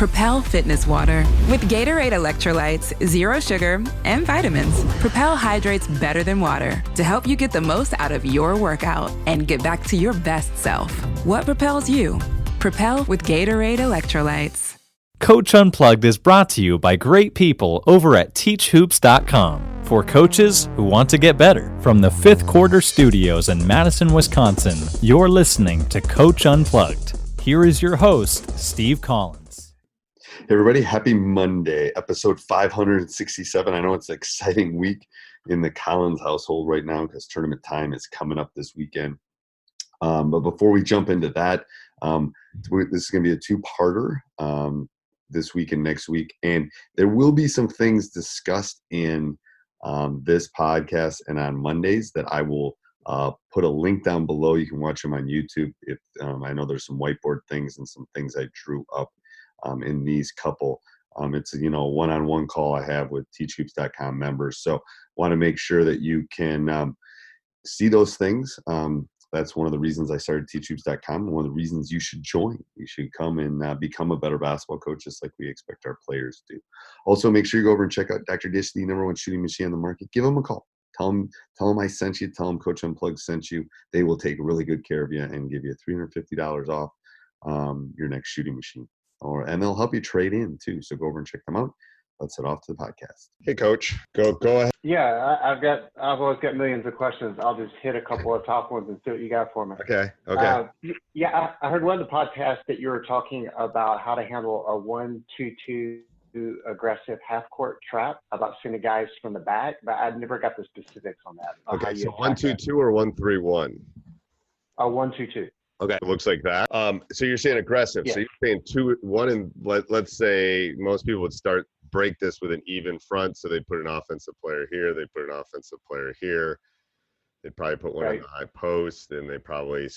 Propel Fitness Water. With Gatorade electrolytes, zero sugar, and vitamins, Propel hydrates better than water to help you get the most out of your workout and get back to your best self. What propels you? Propel with Gatorade electrolytes. Coach Unplugged is brought to you by great people over at teachhoops.com for coaches who want to get better. From the Fifth Quarter Studios in Madison, Wisconsin, you're listening to Coach Unplugged. Here is your host, Steve Collins. Hey everybody, happy Monday, episode 567. I know it's an exciting week in the Collins household right now because tournament time is coming up this weekend. But before we jump into that, this is going to be a two-parter this week and next week. And there will be some things discussed in this podcast and on Mondays that I will put a link down below. You can watch them on YouTube. If I know there's some whiteboard things and some things I drew up in these couple. It's a one-on-one call I have with teachhoops.com members. So want to make sure that you can see those things. That's one of the reasons I started teachhoops.com. One of the reasons you should join. You should come and become a better basketball coach, just like we expect our players to do. Also, make sure you go over and check out Dr. Dish, the number one shooting machine on the market. Give them a call. Tell them I sent you. Tell them Coach Unplugged sent you. They will take really good care of you and give you $350 off your next shooting machine. And they'll help you trade in too. So go over and check them out. Let's head off to the podcast. Hey, Coach, go ahead. Yeah, I've always got millions of questions. I'll just hit a couple of top ones and see what you got for me. Okay. I heard one of the podcasts that you were talking about how to handle a 1-2-2 aggressive half-court trap, about sending guys from the back, but I never got the specifics on that. Okay, so 1-2-2 or 1-3-1? 1-2-2. Okay, it looks like that. So you're saying aggressive. Yeah. So you're saying 2-1, and let's say most people would break this with an even front. So they put an offensive player here, they put an offensive player here. They'd probably put one in the high post, and they probably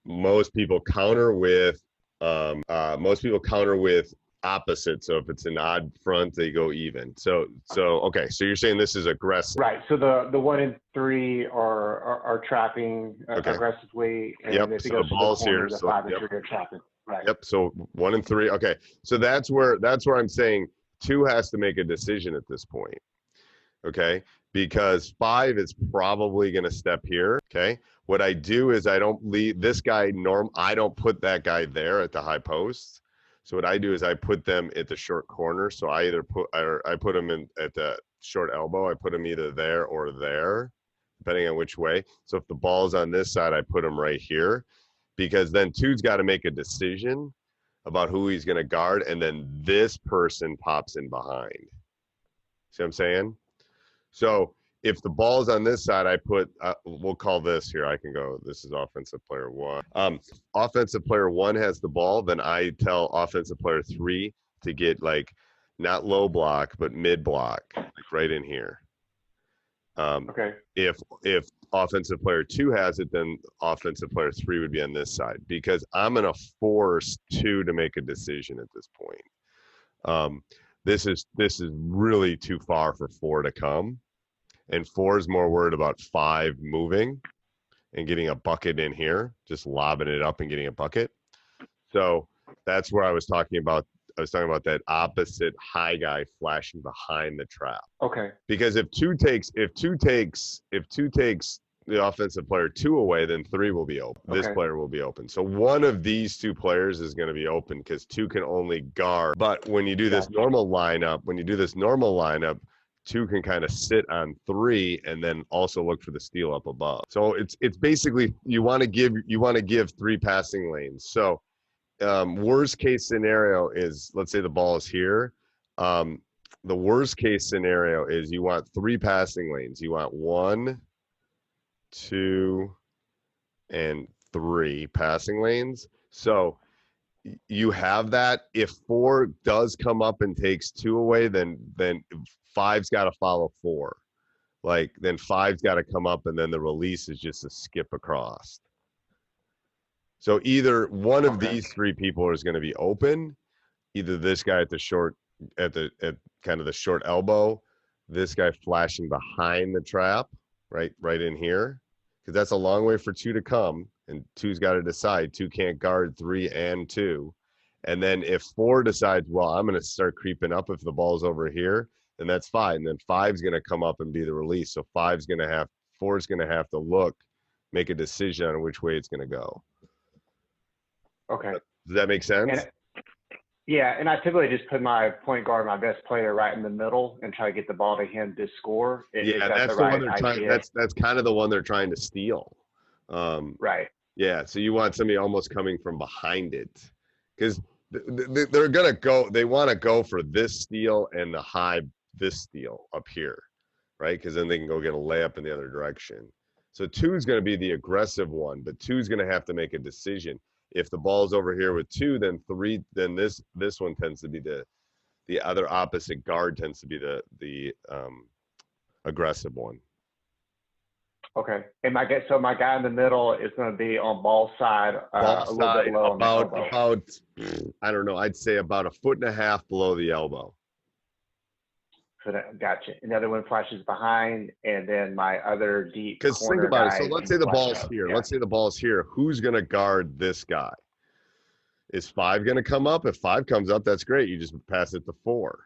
most people counter with opposite. So if it's an odd front, they go even. So okay. So you're saying this is aggressive, right? So the 1 and 3 are trapping aggressively, and if it goes to the corner, the 5 and 3 are trapping. Right. Yep. So 1 and 3. Okay. So that's where I'm saying 2 has to make a decision at this point. Okay. Because 5 is probably going to step here. Okay. What I do is I don't leave this guy I don't put that guy there at the high post. So what I do is I put them at the short corner. So I put them in at the short elbow. I put them either there or there, depending on which way. So if the ball's on this side, I put them right here, because then 2's got to make a decision about who he's going to guard, and then this person pops in behind. See what I'm saying? So if the ball's on this side, I put, we'll call this here. I can go, this is offensive player 1. Offensive player 1 has the ball. Then I tell offensive player 3 to get not low block, but mid block, right in here. Okay. If offensive player 2 has it, then offensive player 3 would be on this side, because I'm going to force 2 to make a decision at this point. This is really too far for 4 to come. And 4 is more worried about 5 moving and getting a bucket in here, just lobbing it up and getting a bucket. So that's where I was talking about. I was talking about that opposite high guy flashing behind the trap. Okay. Because if 2 takes the offensive player 2 away, then 3 will be open. Okay. This player will be open. So one of these 2 players is going to be open, because 2 can only guard. But when you do this normal lineup, 2 can kind of sit on 3 and then also look for the steal up above. So it's basically you want to give 3 passing lanes. So worst case scenario is, let's say the ball is here. The worst case scenario is you want 3 passing lanes. You want 1, 2, and 3 passing lanes. So you have that. If 4 does come up and takes 2 away, then 5's got to follow 4. Then 5's got to come up, and then the release is just a skip across. So either one of these 3 people is going to be open. Either this guy at kind of the short elbow, this guy flashing behind the trap, right in here, because that's a long way for 2 to come, and 2's got to decide. 2 can't guard 3 and 2, And then if 4 decides, well, I'm going to start creeping up if the ball's over here, then that's fine. And then 5's going to come up and be the release. So 4's going to have to look, make a decision on which way it's going to go. Okay. Does that make sense? And I typically just put my point guard, my best player, right in the middle and try to get the ball to him to score. That's the one they're trying. That's kind of the one they're trying to steal. Right. Yeah. So you want somebody almost coming from behind it, because they're gonna go. They want to go for this steal and the high this steal up here, right? Because then they can go get a layup in the other direction. So 2 is going to be the aggressive one, but 2 is going to have to make a decision. If the ball's over here with 2, then 3, then this one tends to be the other opposite guard tends to be the aggressive one. Okay. And my guy in the middle is going to be on ball side, a little bit low about I don't know, I'd say about 1.5 feet below the elbow. So gotcha. Another one flashes behind, and then my other deep corner. Because think about it. So let's say the ball's here. Yeah. Let's say the ball's here. Who's going to guard this guy? Is 5 going to come up? If 5 comes up, that's great. You just pass it to 4.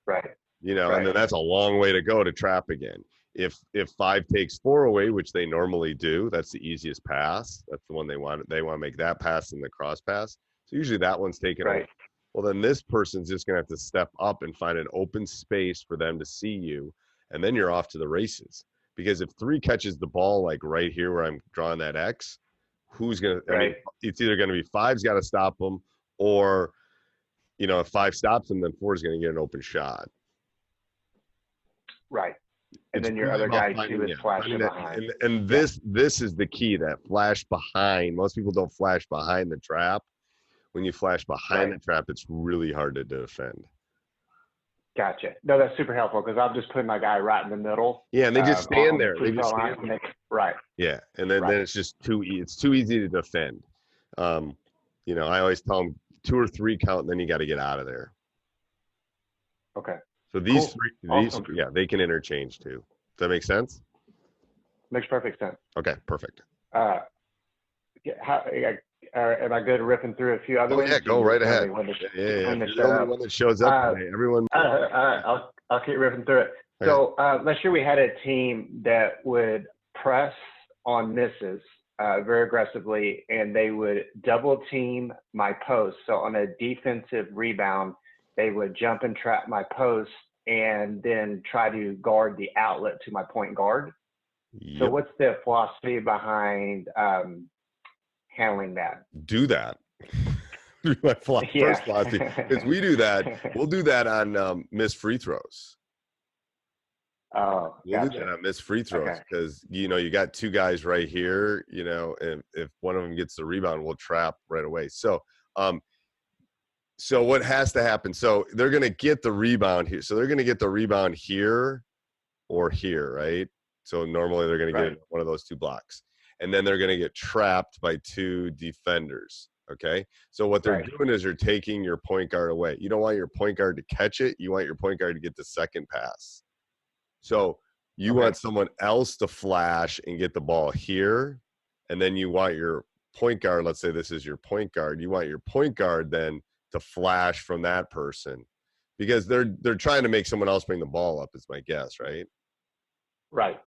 Right. And then that's a long way to go to trap again. If 5 takes 4 away, which they normally do, that's the easiest pass. That's the one they want. They want to make that pass in the cross pass. So usually that one's taken away. Well, then this person's just going to have to step up and find an open space for them to see you, and then you're off to the races. Because if 3 catches the ball like right here where I'm drawing that X, who's going to – I mean, it's either going to be 5's got to stop them, or, if 5 stops him, then 4's going to get an open shot. Right. And then your other guy, too, is flashing behind. And this is the key, that flash behind. Most people don't flash behind the trap. When you flash behind the trap, it's really hard to defend. Gotcha. No, that's super helpful, because I'm just putting my guy right in the middle. Yeah, and they just stand there. They just stand there. Right. Yeah, and then it's just too easy to defend. I always tell them 2 or 3 count, and then you got to get out of there. Okay. So these 3, they can interchange too. Does that make sense? Makes perfect sense. Okay, perfect. Am I good at ripping through a few other ones? Yeah, go right ahead. You're the only one that shows up today. Everyone. I'll keep ripping through it. Okay. So last year we had a team that would press on misses very aggressively, and they would double team my post. So on a defensive rebound, they would jump and trap my post and then try to guard the outlet to my point guard. Yep. So what's the philosophy behind handling that? Do that. My first philosophy is we do that. We'll do that on missed free throws. Oh, we'll do that on missed free throws, because you got 2 guys right here. And if one of them gets the rebound, we'll trap right away. So what has to happen? So they're going to get the rebound here. So they're going to get the rebound here or here, right? So normally they're going to get one of those 2 blocks. And then they're going to get trapped by 2 defenders, okay? So what they're doing is you're taking your point guard away. You don't want your point guard to catch it. You want your point guard to get the second pass. So you want someone else to flash and get the ball here, and then you want your point guard, let's say this is your point guard, you want your point guard then to flash from that person, because they're trying to make someone else bring the ball up, is my guess, right? Right.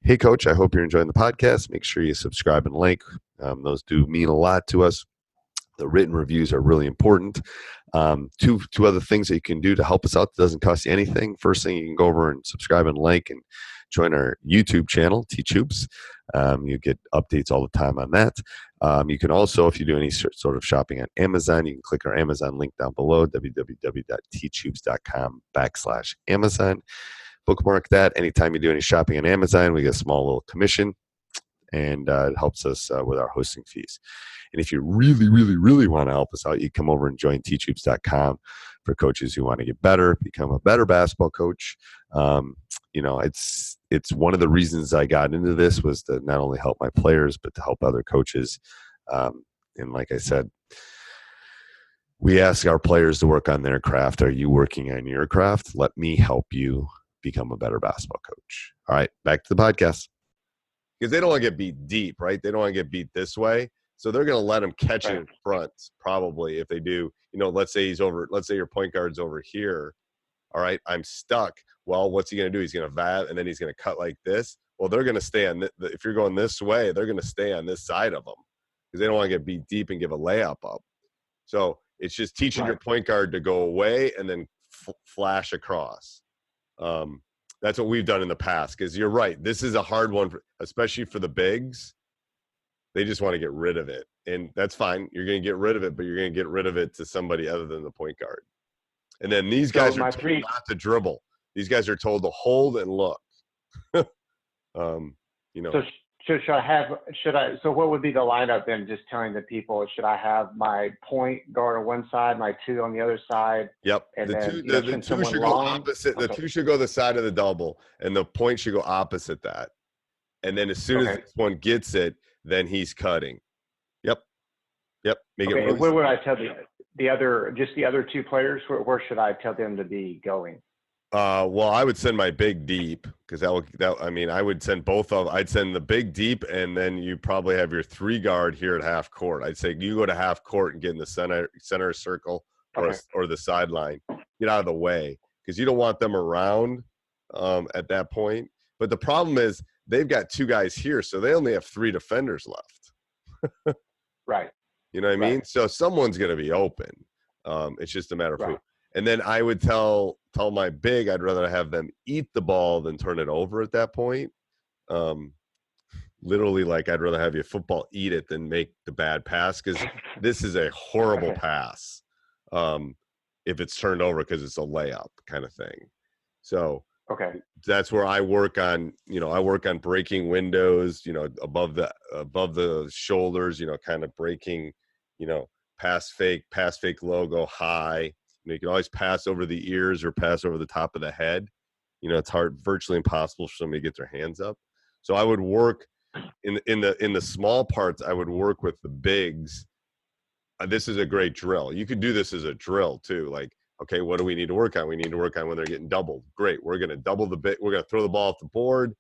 Hey, Coach, I hope you're enjoying the podcast. Make sure you subscribe and like. Those do mean a lot to us. The written reviews are really important. Two other things that you can do to help us out that doesn't cost you anything. First thing, you can go over and subscribe and like and join our YouTube channel, Teach Hoops. You get updates all the time on that. You can also, if you do any sort of shopping on Amazon, you can click our Amazon link down below, www.teachhoops.com/Amazon. Bookmark that. Anytime you do any shopping on Amazon, we get a small little commission, and it helps us with our hosting fees. And if you really, really, really want to help us out, you come over and join teachhoops.com for coaches who want to get better, become a better basketball coach. It's one of the reasons I got into this was to not only help my players, but to help other coaches. And like I said, we ask our players to work on their craft. Are you working on your craft? Let me help you become a better basketball coach. All right, back to the podcast. Because they don't want to get beat deep, right? They don't want to get beat this way. So they're going to let him catch Right. it in front, probably, if they do. Let's say let's say your point guard's over here. All right, I'm stuck. Well, what's he going to do? He's going to vab, and then he's going to cut like this. Well, they're going to stay on if you're going this way, they're going to stay on this side of them because they don't want to get beat deep and give a layup up. So it's just teaching your point guard to go away and then flash across. That's what we've done in the past, because you're right. This is a hard one, especially for the bigs. They just want to get rid of it, and that's fine. You're going to get rid of it, but you're going to get rid of it to somebody other than the point guard. And then these guys are told not to dribble. These guys are told to hold and look. So so what would be the lineup then? Just telling the people, should I have my point guard on one side, my two on the other side? Yep. And the two should go opposite. The two should go the side of the double, and the point should go opposite that. And then as soon as this one gets it, then he's cutting. Yep. Make it really where would I tell the other two players? Where should I tell them to be going? Well, I would send my big deep, because I would send both of. I'd send the big deep, and then you probably have your 3 guard here at half court. I'd say you go to half court and get in the center circle or the sideline. Get out of the way, because you don't want them around at that point. But the problem is they've got 2 guys here, so they only have 3 defenders left. Right. You know what I mean? So someone's going to be open. It's just a matter of who. And then I would tell my big, I'd rather have them eat the ball than turn it over at that point. Literally, like, I'd rather have your football eat it than make the bad pass, because this is a horrible pass if it's turned over, because it's a layup kind of thing. So that's where I work on. I work on breaking windows. Above the shoulders. Kind of breaking. Pass fake logo high. You can always pass over the ears or pass over the top of the head. It's virtually impossible for somebody to get their hands up. So I would work in the small parts. I would work with the bigs. This is a great drill. You could do this as a drill too. Like, okay, what do we need to work on? We need to work on when they're getting doubled. Great. We're going to double the big. We're going to throw the ball off the board.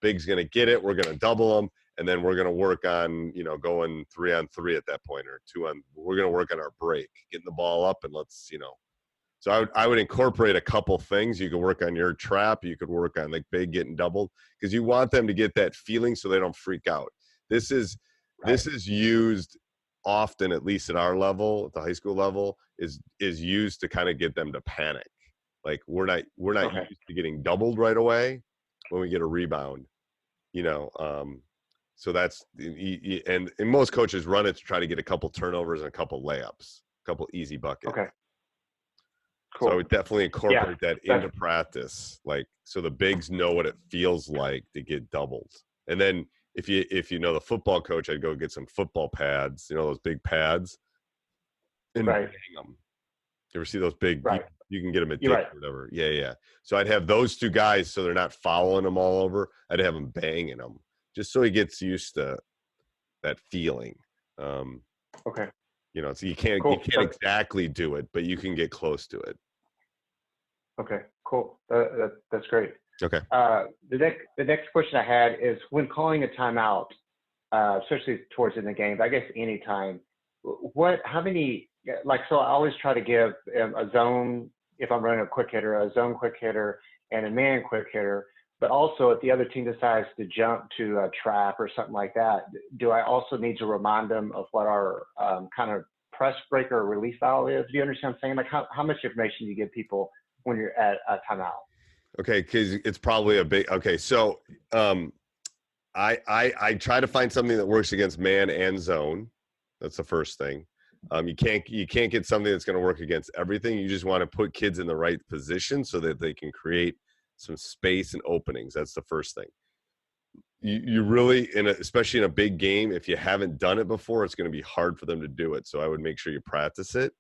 Big's going to get it. We're going to double them. And then we're going to work on, going 3-on-3 at that point, or 2-on. We're going to work on our break, getting the ball up, and let's. So I would incorporate a couple things. You could work on your trap. You could work on like big getting doubled, because you want them to get that feeling so they don't freak out. This is used often, at least at our level, at the high school level, is used to kind of get them to panic. Like, we're not used to getting doubled right away when we get a rebound. So that's and most coaches run it to try to get a couple turnovers and a couple layups, a couple easy buckets. Okay. Cool. So I would definitely incorporate that into practice, like, so the bigs know what it feels like to get doubled. And then if you know the football coach, I'd go get some football pads, those big pads, and bang them. You ever see those big? You can get them at Dick's or whatever. Yeah. So I'd have those 2 guys, so they're not fouling them all over. I'd have them banging them, just so he gets used to that feeling. So you can't exactly do it, but you can get close to it. Okay, cool. That's great. Okay. The next question I had is, when calling a timeout, especially towards in the game, but I guess any time, how many, so I always try to give a zone, if I'm running a quick hitter, a zone quick hitter, and a man quick hitter. But also, if the other team decides to jump to a trap or something like that, do I also need to remind them of what our kind of press break or release style is? Do you understand what I'm saying? Like, how much information do you give people when you're at a timeout? Okay, because it's probably a big. Okay, so I try to find something that works against man and zone. That's the first thing. You can't get something that's going to work against everything. You just want to put kids in the right position so that they can create some space and openings. That's the first thing. You really, especially in a big game, if you haven't done it before, it's going to be hard for them to do it. So I would make sure you practice it.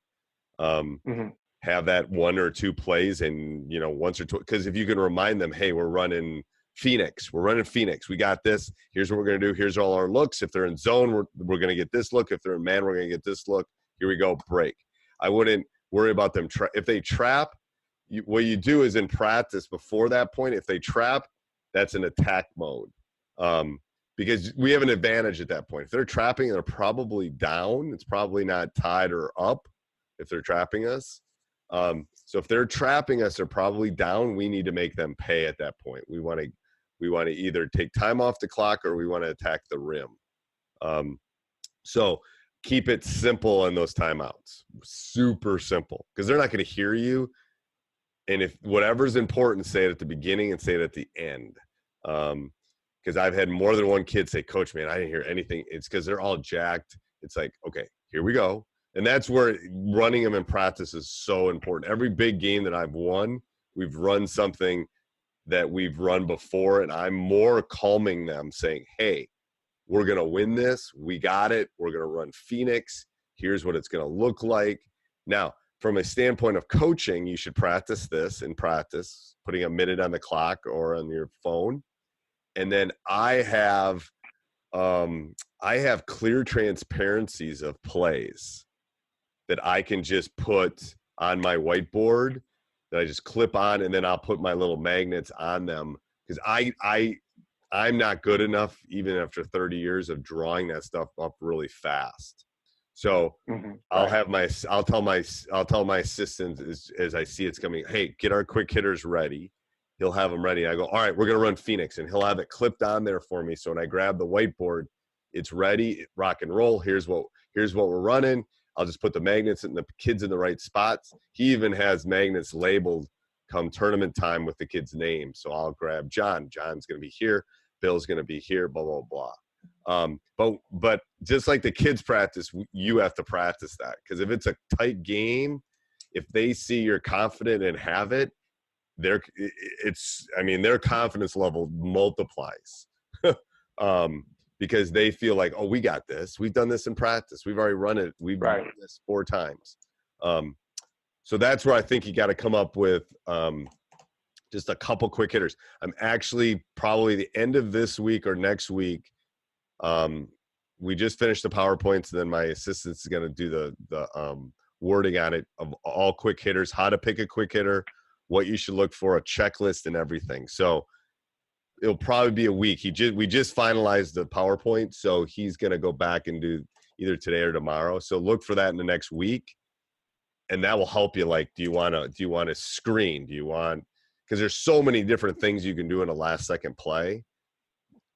Have that 1 or 2 plays, and once or twice, because if you can remind them, hey, we're running Phoenix. We got this. Here's what we're going to do. Here's all our looks. If they're in zone, we're going to get this look. If they're in man, we're going to get this look. Here we go, break. I wouldn't worry about them. If they trap, what you do is in practice before that point, if they trap, that's an attack mode. because we have an advantage at that point. If they're trapping, they're probably down. It's probably not tied or up if they're trapping us. So if they're trapping us, they're probably down. We need to make them pay at that point. We want to either take time off the clock or we want to attack the rim. So keep it simple in those timeouts, super simple, because they're not going to hear you. And if whatever's important, say it at the beginning and say it at the end. Because I've had more than one kid say, Coach, man, I didn't hear anything. It's because they're all jacked. It's like, okay, here we go. And that's where running them in practice is so important. Every big game that I've won, we've run something that we've run before, and I'm more calming them, saying, hey, we're going to win this. We got it. We're going to run Phoenix. Here's what it's going to look like. Now, from a standpoint of coaching, you should practice this in practice, putting a minute on the clock or on your phone. And then I have clear transparencies of plays that I can just put on my whiteboard that I just clip on, and then I'll put my little magnets on them, because I'm not good enough, even after 30 years of drawing that stuff up really fast. So I'll tell my assistant as I see it's coming, hey, get our quick hitters ready. He'll have them ready. I go, all right, we're going to run Phoenix, and he'll have it clipped on there for me. So when I grab the whiteboard, it's ready, rock and roll. Here's what we're running. I'll just put the magnets and the kids in the right spots. He even has magnets labeled come tournament time with the kid's name. So I'll grab John. John's going to be here. Bill's going to be here, blah, blah, blah. But just like the kids practice, you have to practice that. Because if it's a tight game, if they see you're confident and have it, their confidence level multiplies. Because they feel like, oh, we got this. We've done this in practice. We've already run it. We've done this 4 times. So that's where I think you got to come up with just a couple quick hitters. I'm actually probably the end of this week or next week. We just finished the PowerPoints, and then my assistant is going to do the wording on it of all quick hitters, how to pick a quick hitter, what you should look for, a checklist and everything. So it'll probably be a week. We just finalized the PowerPoint, so he's going to go back and do either today or tomorrow. So look for that in the next week, and that will help you. Like, do you want to screen? Because there's so many different things you can do in a last second play.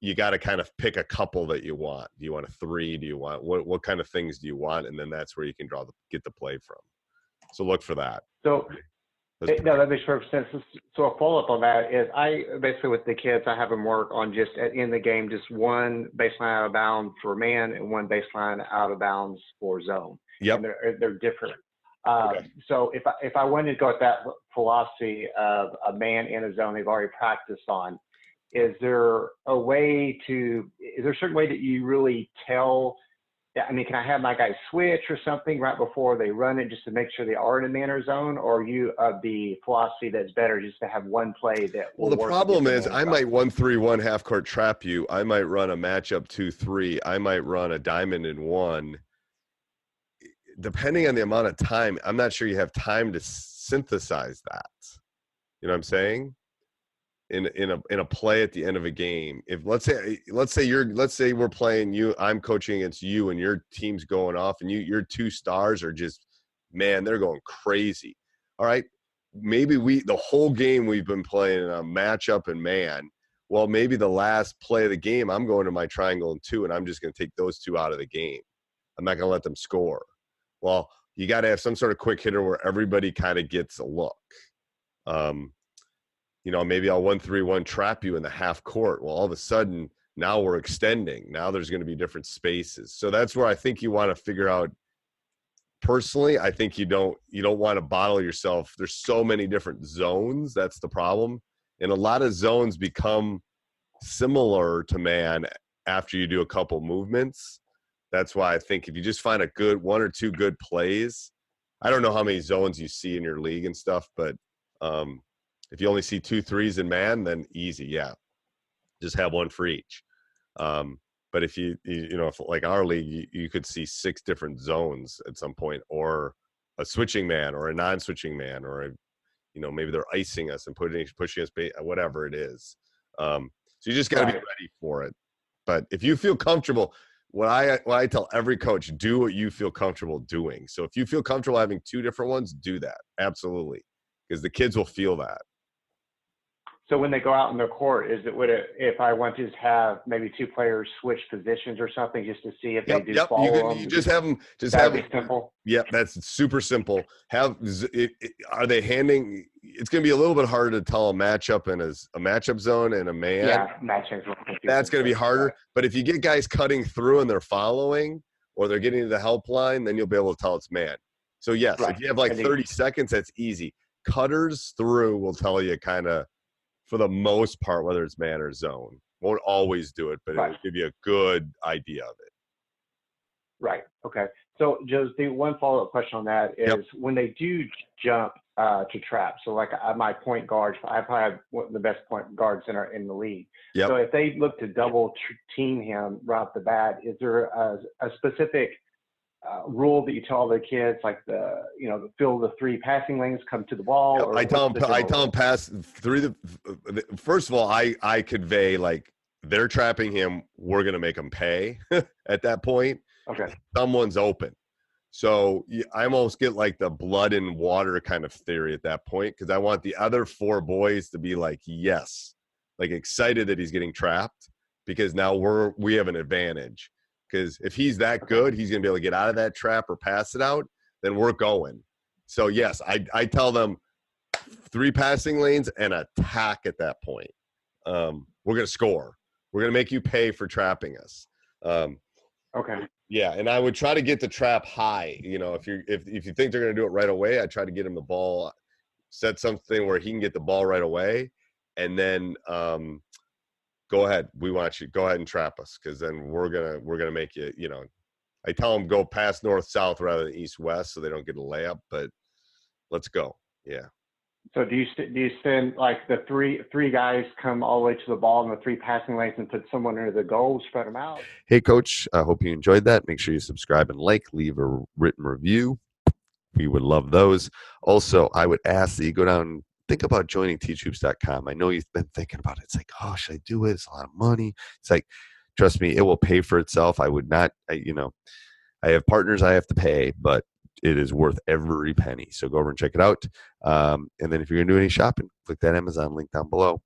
You got to kind of pick a couple that you want. Do you want a 3? Do you want what kind of things do you want? And then that's where you can get the play from. So look for that. So. No, that makes perfect sense. So a follow-up on that is I basically with the kids, I have them work on just in the game, just one baseline out of bounds for man and one baseline out of bounds for zone. Yep. And they're different. Okay. So if I wanted to go with that philosophy of a man in a zone they've already practiced on, is there a certain way that you really tell? I mean, can I have my guys switch or something right before they run it just to make sure they are in a man or zone? Or are you of the philosophy that's better just to have one play that will Well, the work problem is I might 1-3-1 half court trap you. I might run a matchup 2-3. I might run a diamond in 1. Depending on the amount of time, I'm not sure you have time to synthesize that. You know what I'm saying? In a play at the end of a game, if let's say we're playing you, I'm coaching against you, and your team's going off, and your 2 stars are just, man, they're going crazy. All right, maybe the whole game we've been playing a matchup and man. Well, maybe the last play of the game, I'm going to my triangle and 2, and I'm just going to take those 2 out of the game. I'm not going to let them score. Well, you got to have some sort of quick hitter where everybody kind of gets a look. Maybe I'll 1-3-1 trap you in the half court. Well, all of a sudden, now we're extending. Now there's going to be different spaces. So that's where I think you want to figure out. Personally, I think you don't want to bottle yourself. There's so many different zones. That's the problem. And a lot of zones become similar to man after you do a couple movements. That's why I think if you just find a good 1 or 2 good plays, I don't know how many zones you see in your league and stuff, but if you only see 2 3s in man, then easy, yeah. Just have 1 for each. But if if like our league, you could see 6 different zones at some point, or a switching man, or a non-switching man, or maybe they're icing us and pushing us, whatever it is. So you just got to be ready for it. But if you feel comfortable, what I tell every coach, do what you feel comfortable doing. So if you feel comfortable having 2 different ones, do that. Absolutely. Because the kids will feel that. So when they go out in the court, if I want to just have maybe 2 players switch positions or something just to see if they do follow them? You just have them. Simple. Yep, that's super simple. Are they handing? It's going to be a little bit harder to tell a matchup in a matchup zone and a man. Yeah, matchups. That's going to be harder. Right. But if you get guys cutting through and they're following, or they're getting to the help line, then you'll be able to tell it's man. So yes, if you have like 30 seconds, that's easy. Cutters through will tell you kind of, for the most part, whether it's man or zone. Won't always do it, but it'll give you a good idea of it. Right. Okay. So just the one follow-up question on that is when they do jump to trap, so like my point guards, I probably have one of the best point guards in the league. Yep. So if they look to double team him right off the bat, is there a specific rule that you tell the kids, like fill the 3 passing lanes, come to the ball? Yep. I tell them pass through first of all, I convey like they're trapping him. We're going to make him pay at that point. Okay. Someone's open. So I almost get like the blood and water kind of theory at that point. Cause I want the other 4 boys to be like, yes, like excited that he's getting trapped because now we have an advantage. Because if he's that good, he's going to be able to get out of that trap or pass it out, then we're going. So, yes, I tell them 3 passing lanes and attack at that point. We're going to score. We're going to make you pay for trapping us. Okay. Yeah, and I would try to get the trap high. If you think they're going to do it right away, I try to get him the ball, set something where he can get the ball right away, and then go ahead. We want you. Go ahead and trap us, because then we're gonna make you. I tell them go past north south rather than east west, so they don't get a layup. But let's go. Yeah. So do you send like the three guys come all the way to the ball in the 3 passing lanes and put someone under the goal, spread them out? Hey, Coach. I hope you enjoyed that. Make sure you subscribe and leave a written review. We would love those. Also, I would ask that you go down. Think about joining teachhoops.com. I know you've been thinking about it. It's like, oh, should I do it? It's a lot of money. It's like, trust me, it will pay for itself. I would not, I have partners I have to pay, but it is worth every penny. So go over and check it out. And then if you're going to do any shopping, click that Amazon link down below.